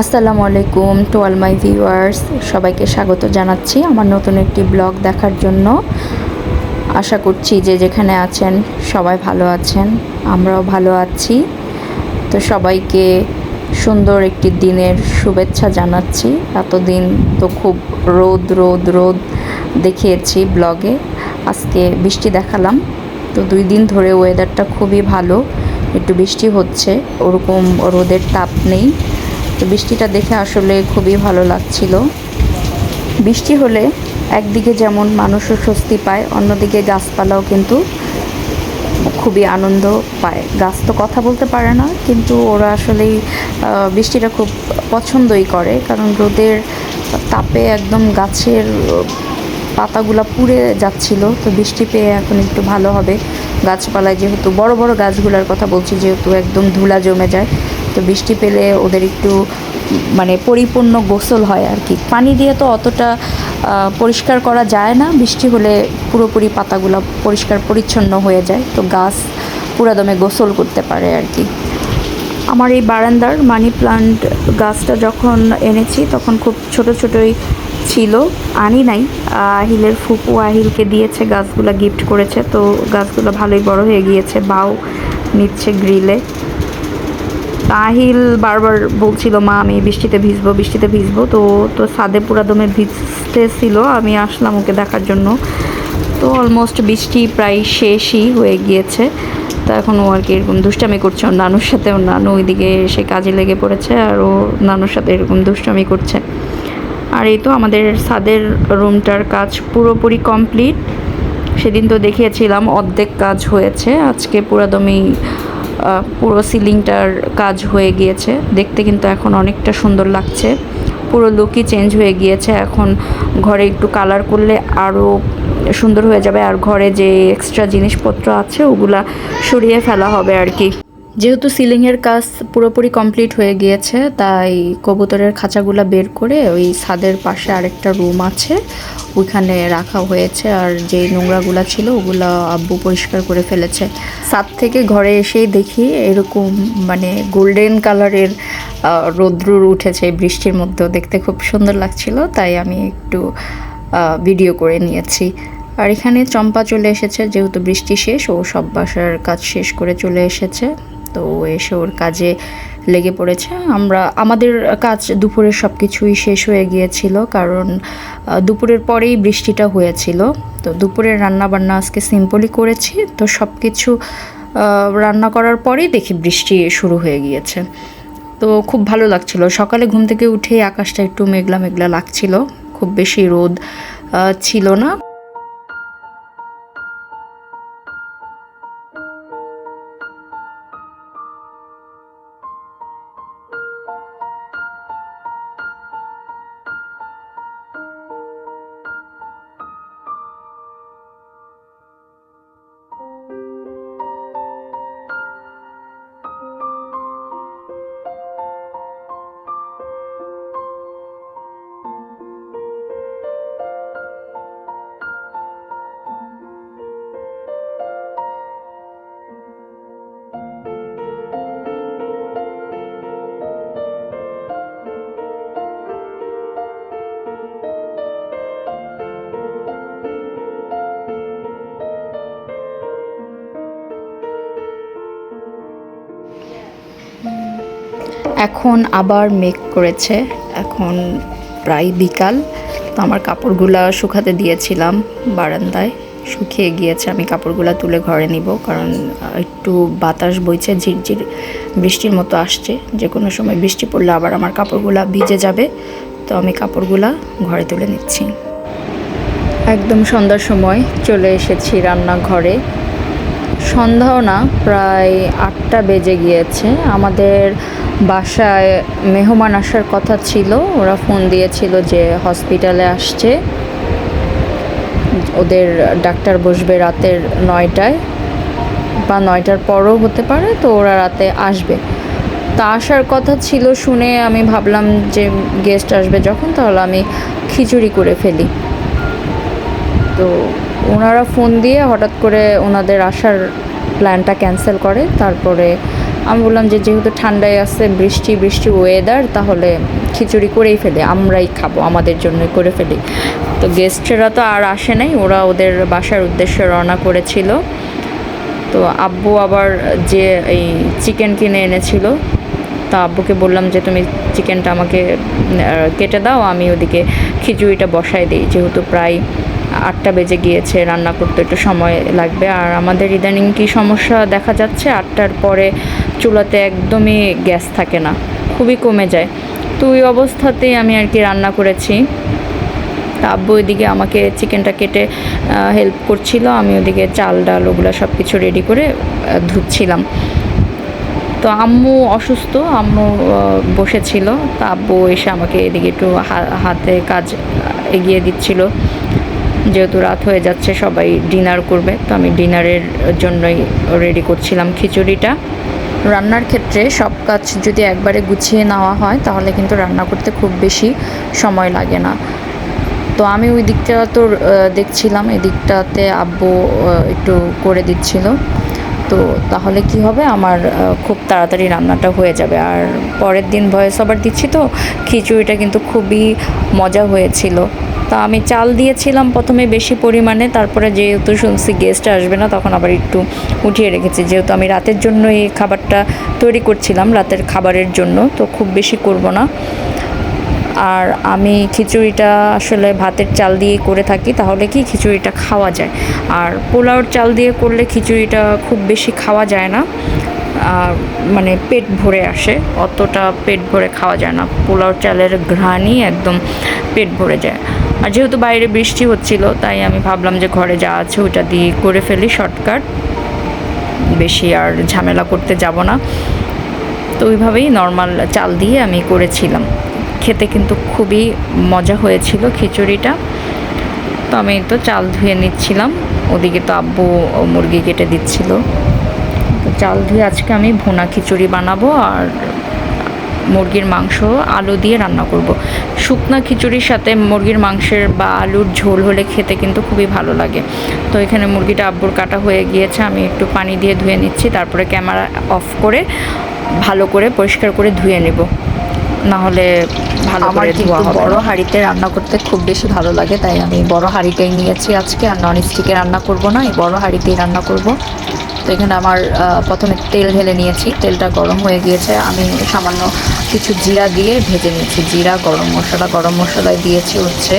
আসসালামু আলাইকুম to all my viewers, সবাইকে স্বাগত জানাচ্ছি আমার নতুন একটি ব্লগ দেখার জন্য। আশা করছি যে যেখানে আছেন সবাই ভালো আছেন, আমরাও ভালো আছি। তো সবাইকে সুন্দর একটি দিনের শুভেচ্ছা জানাচ্ছি। এতদিন তো খুব রোদ রোদ রোদ দেখিয়েছি ব্লগে, আজকে বৃষ্টি দেখালাম। তো 2 দিন ধরে ওয়েদারটা খুবই ভালো, একটু বৃষ্টি হচ্ছে, ওরকম রোদের তাপ নেই। তো বৃষ্টিটা দেখে আসলে খুবই ভালো লাগছিল। বৃষ্টি হলে একদিকে যেমন মানুষও স্বস্তি পায়, অন্যদিকে গাছপালাও কিন্তু খুবই আনন্দ পায়। গাছ তো কথা বলতে পারে না, কিন্তু ওরা আসলেই বৃষ্টিটা খুব পছন্দই করে, কারণ রোদের তাপে একদম গাছের পাতাগুলো পুড়ে যাচ্ছিল। তো বৃষ্টি পেয়ে এখন একটু ভালো হবে। গাছপালায় যেহেতু বড় বড় গাছগুলোর কথা বলছি, যেহেতু একদম ধুলা জমে যায়, তো বৃষ্টি পেলে ওদের একটু পরিপূর্ণ গোসল হয় আর কি। পানি দিয়ে তো অতটা পরিষ্কার করা যায় না, বৃষ্টি হলে পুরোপুরি পাতাগুলো পরিষ্কার পরিচ্ছন্ন হয়ে যায়, তো গাছ পুরাদমে গোসল করতে পারে আর কি। আমার এই বারান্দার মানি প্লান্ট গাছটা যখন এনেছি তখন খুব ছোট ছোটই ছিল, আনি নাই। আহিলের ফুপু আহিলকে দিয়েছে, গাছগুলো গিফট করেছে, তো গাছগুলো ভালোই বড় হয়ে গিয়েছে, বাও নিচ্ছে গ্রিলে। আহিল বারবার বলছিল, মা আমি বৃষ্টিতে ভিজবো বৃষ্টিতে ভিজবো, তো ছাদে পুরাদমে ভিজতেছিল। আমি আসলাম ওকে দেখার জন্য। তো অলমোস্ট বৃষ্টি প্রায় শেষই হয়ে গিয়েছে। তো এখন ও আর কি এরকম দুষ্টামি করছে ওর নানুর সাথে, ওর নানু ওইদিকে সে কাজে লেগে পড়েছে, আর ও নানুর সাথে এরকম দুষ্টামি করছে। আর এই তো আমাদের ছাদের রুমটার কাজ পুরোপুরি কমপ্লিট। সেদিন তো দেখিয়েছিলাম অর্ধেক কাজ হয়েছে, আজকে পুরোদমই পুরো সিলিংটার কাজ হয়ে গিয়েছে। দেখতে কিন্তু এখন অনেকটা সুন্দর লাগছে, পুরো লুকই চেঞ্জ হয়ে গিয়েছে। এখন ঘরে একটু কালার করলে আরও সুন্দর হয়ে যাবে, আর ঘরে যে এক্সট্রা জিনিসপত্র আছে ওগুলা সরিয়ে ফেলা হবে আর কি। যেহেতু সিলিংয়ের কাজ পুরোপুরি কমপ্লিট হয়ে গিয়েছে, তাই কবুতরের খাঁচাগুলো বের করে ওই ছাদের পাশে আরেকটা রুম আছে ওইখানে রাখা হয়েছে। আর যে নোংরাগুলো ছিল ওগুলো আব্বু পরিষ্কার করে ফেলেছে। ছাদ থেকে ঘরে এসেই দেখি এরকম গোল্ডেন কালারের রৌদ্র উঠেছে বৃষ্টির মধ্যেও, দেখতে খুব সুন্দর লাগছিল, তাই আমি একটু ভিডিও করে নিয়েছি। আর এখানে চম্পা চলে এসেছে, যেহেতু বৃষ্টি শেষ, ও সব বাসার কাজ শেষ করে চলে এসেছে, তো এসে ওর কাজে লেগে পড়েছে। আমাদের কাজ দুপুরের সব কিছুই শেষ হয়ে গিয়েছিল, কারণ দুপুরের পরেই বৃষ্টিটা হয়েছিল। তো দুপুরের রান্না বান্না আজকে সিম্পলই করেছি, তো সব কিছু রান্না করার পরেই দেখি বৃষ্টি শুরু হয়ে গিয়েছে। তো খুব ভালো লাগছিল। সকালে ঘুম থেকে উঠে আকাশটা একটু মেঘলা মেঘলা লাগছিল, খুব বেশি রোদ ছিল না। এখন আবার মেঘ করেছে, এখন প্রায় বিকাল। তো আমার কাপড়গুলা শুকাতে দিয়েছিলাম বারান্দায়, শুকিয়ে গিয়েছে। আমি কাপড়গুলা তুলে ঘরে নিব, কারণ একটু বাতাস বইছে, ঝিরঝির বৃষ্টির মতো আসছে। যে কোনো সময় বৃষ্টি পড়লে আবার আমার কাপড়গুলা ভিজে যাবে, তো আমি কাপড়গুলা ঘরে তুলে নিচ্ছি। একদম সন্ধ্যার সময় চলে এসেছি রান্নাঘরে। সন্ধ্যাও না, প্রায় 8টা বেজে গিয়েছে। আমাদের বাসায় মেহমান আসার কথা ছিল, ওরা ফোন দিয়েছিল যে হসপিটালে আসছে, ওদের ডাক্তার বসবে রাতের 9টায় বা 9টার পরও হতে পারে, তো ওরা রাতে আসবে। তা আসার কথা ছিল শুনে আমি ভাবলাম যে গেস্ট আসবে যখন, তাহলে আমি খিচুড়ি করে ফেলি। তো ওনারা ফোন দিয়ে হঠাৎ করে ওনাদের আসার প্ল্যানটা ক্যান্সেল করে, তারপরে আমি বললাম যে যেহেতু ঠান্ডায় আছে, বৃষ্টি বৃষ্টি ওয়েদার, তাহলে খিচুড়ি করেই ফেলি, আমরাই খাবো, আমাদের জন্যই করে ফেলি। তো গেস্টরা তো আর আসে নাই, ওরা ওদের বাসার উদ্দেশ্যে রওনা করেছিল। তো আব্বু আবার যে এই চিকেন কিনে এনেছিল, তা আব্বুকে বললাম যে তুমি চিকেনটা আমাকে কেটে দাও, আমি ওদিকে খিচুড়িটা বসাই দিই, যেহেতু প্রায় 8টা বেজে গিয়েছে, রান্না করতে একটু সময় লাগবে। আর আমাদের ইদানিং কি সমস্যা দেখা যাচ্ছে, 8টার পরে চুলাতে একদমই গ্যাস থাকে না, খুবই কমে যায়। তো ওই অবস্থাতেই আমি আর কি রান্না করেছি। তা আব্বু ওইদিকে আমাকে চিকেনটা কেটে হেল্প করছিল, আমি ওদিকে চাল ডাল ওগুলো সব কিছু রেডি করে ধুচ্ছিলাম। তো আম্মু অসুস্থ, আম্মু বসেছিল, তা আব্বু এসে আমাকে এদিকে একটু হাতে কাজ এগিয়ে দিচ্ছিল, যেহেতু রাত হয়ে যাচ্ছে, সবাই ডিনার করবে, তো আমি ডিনারের জন্যই রেডি করছিলাম খিচুড়িটা। রান্নার ক্ষেত্রে সব কাজ যদি একবারে গুছিয়ে নেওয়া হয় তাহলে কিন্তু রান্না করতে খুব বেশি সময় লাগে না। তো আমি ওই দিকটা তো দেখছিলাম, এদিকটাতে আব্বু একটু করে দিচ্ছিল, তো তাহলে কি হবে, আমার খুব তাড়াতাড়ি রান্নাটা হয়ে যাবে। আর পরের দিন ভয়েস ওভার দিচ্ছি, তো খিচুড়িটা কিন্তু খুবই মজা হয়েছিল। তা আমি চাল দিয়েছিলাম প্রথমে বেশি পরিমাণে, তারপরে যেহেতু শুনছি গেস্ট আসবে না, তখন আবার একটু উঠিয়ে রেখেছি, যেহেতু আমি রাতের জন্য এই খাবারটা তৈরি করছিলাম, রাতের খাবারের জন্য, তো খুব বেশি করব না। আর আমি খিচুড়িটা আসলে ভাতের চাল দিয়ে করে থাকি, তাহলে কি খিচুড়িটা খাওয়া যায়। আর পোলাওর চাল দিয়ে করলে খিচুড়িটা খুব বেশি খাওয়া যায় না, মানে পেট ভরে আসে, অতটা পেট ভরে খাওয়া যায় না, পোলাওর চালের ঘ্রাণই একদম পেট ভরে যায়। আর যেহেতু বাইরে বৃষ্টি হচ্ছিল, তাই আমি ভাবলাম যে ঘরে যা আছে ওটা দিয়ে করে ফেলি, শর্টকাট, বেশি আর ঝামেলা করতে যাব না। তো ওইভাবেই নর্মাল চাল দিয়ে আমি করেছিলাম, খেতে কিন্তু খুবই মজা হয়েছিল খিচুড়িটা। তো আমি তো চাল ধুয়ে নিচ্ছিলাম, ওদিকে তো আব্বু মুরগি কেটে দিচ্ছিল। তো চাল ধুয়ে আজকে আমি ভুনা খিচুড়ি বানাবো, আর মুরগির মাংস আলু দিয়ে রান্না করব। শুকনা খিচুড়ির সাথে মুরগির মাংসের বা আলুর ঝোল হলে খেতে কিন্তু খুবই ভালো লাগে। তো এখানে মুরগিটা আব্বুর কাটা হয়ে গিয়েছে, আমি একটু পানি দিয়ে ধুয়ে নিচ্ছি, তারপরে ক্যামেরা অফ করে ভালো করে পরিষ্কার করে ধুয়ে নেব, না হলে ভালো করে ধোয়া হবে। বড় হাঁড়িতে রান্না করতে খুব বেশি ভালো লাগে, তাই আমি বড় হাঁড়িটাই নিয়েছি আজকে, আর নন স্টিকে রান্না করব না, এই বড় হাঁড়িতেই রান্না করব। তো এখানে আমার প্রথমে তেল ঢেলে নিয়েছি, তেলটা গরম হয়ে গিয়েছে, আমি সামান্য কিছু জিরা দিয়ে ভেজে নিয়েছি, জিরা, গরম মশলায় দিয়েছি হচ্ছে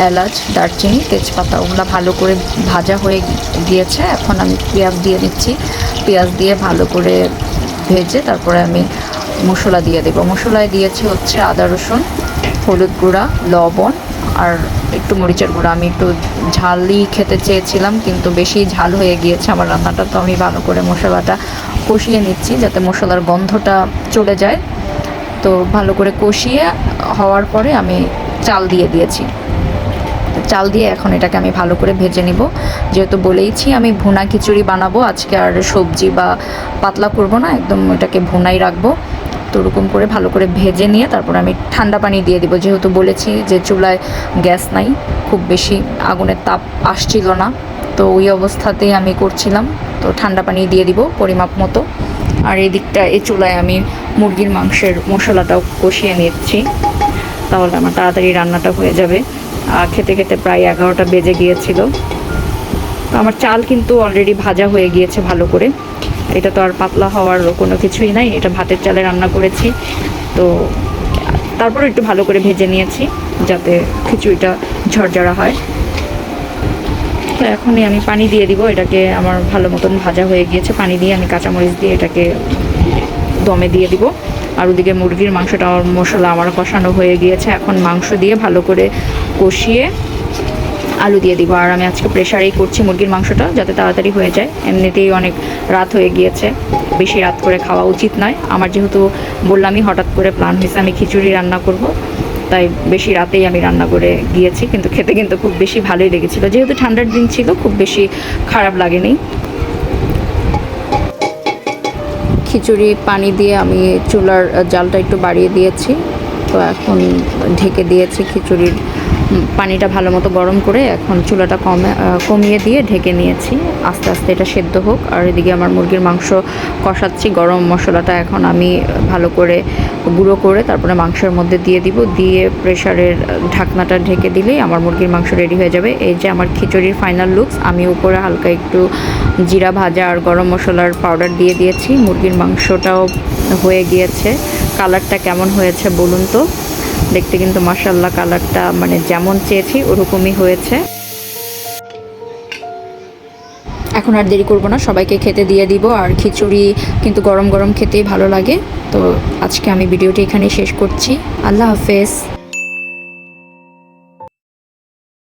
এলাচ, দারচিনি, তেজপাতা, ওগুলো ভালো করে ভাজা হয়ে গিয়েছে। এখন আমি পেঁয়াজ দিয়ে দিচ্ছি, পেঁয়াজ দিয়ে ভালো করে ভেজে তারপরে আমি মশলা দিয়ে দেবো। মশলায় দিয়েছি হচ্ছে আদা রসুন, হলুদ গুঁড়া, লবণ আর একটু মরিচের গুঁড়া। আমি একটু ঝালই খেতে চেয়েছিলাম, কিন্তু বেশি ঝাল হয়ে গিয়েছে আমার রান্নাটা, তো আমি ভালো করে মশলাটা কষিয়ে নিচ্ছি যাতে মশলার গন্ধটা চলে যায়। তো ভালো করে কষিয়ে হওয়ার পরে আমি চাল দিয়ে দিয়েছি, চাল দিয়ে এখন এটাকে আমি ভালো করে ভেজে নিব। যেহেতু বলেইছি আমি ভুনা খিচুড়ি বানাবো আজকে, আর সবজি বা পাতলা করব না, একদম ওটাকে ভুনাই রাখবো। তো ওরকম করে ভালো করে ভেজে নিয়ে তারপর আমি ঠান্ডা পানি দিয়ে দিব, যেহেতু বলেছি যে চুলায় গ্যাস নাই, খুব বেশি আগুনের তাপ আসছিল না, তো ওই অবস্থাতেই আমি করছিলাম। তো ঠান্ডা পানি দিয়ে দিব পরিমাপ মতো। আর এই দিকটা এই চুলায় আমি মুরগির মাংসের মশলাটাও কষিয়ে নিচ্ছি, তাহলে আমার তাড়াতাড়ি রান্নাটা হয়ে যাবে। খেতে খেতে প্রায় 11টা বেজে গিয়েছিল। তো আমার চাল কিন্তু অলরেডি ভাজা হয়ে গিয়েছে ভালো করে, এটা তো আর পাতলা হওয়ার কোনো কিছুই নাই, এটা ভাতের চালে রান্না করেছি। তো তারপরে একটু ভালো করে ভেজে নিয়েছি যাতে খিচুড়িটা ঝরঝরা হয়। তো এখনই আমি পানি দিয়ে দিব, এটাকে আমার ভালো মতন ভাজা হয়ে গিয়েছে, পানি দিয়ে আমি কাঁচামরিচ দিয়ে এটাকে দমে দিয়ে দিব। আর ওদিকে মুরগির মাংসটা মশলা আমার কষানো হয়ে গিয়েছে, এখন মাংস দিয়ে ভালো করে কষিয়ে আলু দিয়ে দিব। আর আমি আজকে প্রেশারেই করছি মুরগির মাংসটা যাতে তাড়াতাড়ি হয়ে যায়, এমনিতেই অনেক রাত হয়ে গিয়েছে, বেশি রাত করে খাওয়া উচিত নয়। আমার যেহেতু বললামই হঠাৎ করে প্ল্যান হয়েছে আমি খিচুড়ি রান্না করব, তাই বেশি রাতেই আমি রান্না করে গিয়েছি, কিন্তু খেতে কিন্তু খুব বেশি ভালোই লেগেছিলো, যেহেতু ঠান্ডার দিন ছিল খুব বেশি খারাপ লাগেনি। খিচুড়ি পানি দিয়ে আমি চুলার জালটা একটু বাড়িয়ে দিয়েছি, তো এখন ঢেকে দিয়েছি খিচুড়ির পানিটা ভালো মতো গরম করে এখন চুলাটা কমিয়ে দিয়ে ঢেকে নিয়েছি। আস্তে আস্তে এটা সেদ্ধ হোক। আর এদিকে আমার মুরগির মাংস কষাচ্ছি। গরম মশলাটা এখন আমি ভালো করে গুঁড়ো করে তারপরে মাংসের মধ্যে দিয়ে দিব, দিয়ে প্রেশারের ঢাকনাটা ঢেকে দিলেই আমার মুরগির মাংস রেডি হয়ে যাবে। এই যে আমার খিচুড়ির ফাইনাল লুকস। আমি উপরে হালকা একটু জিরা ভাজা আর গরম মশলার পাউডার দিয়ে দিয়েছি। মুরগির মাংসটাও হয়ে গিয়েছে। কালারটা কেমন হয়েছে বলুন তো? দেখতে কিন্তু মাশাআল্লাহ কালারটা মানে যেমন চেয়েছি ওরকমই হয়েছে। এখন আর দেরি করব না, সবাইকে খেতে দিয়ে দিব। আর খিচুড়ি কিন্তু গরম গরম খেতেই ভালো লাগে। তো আজকে আমি ভিডিওটি এখানেই শেষ করছি। আল্লাহ হাফেজ।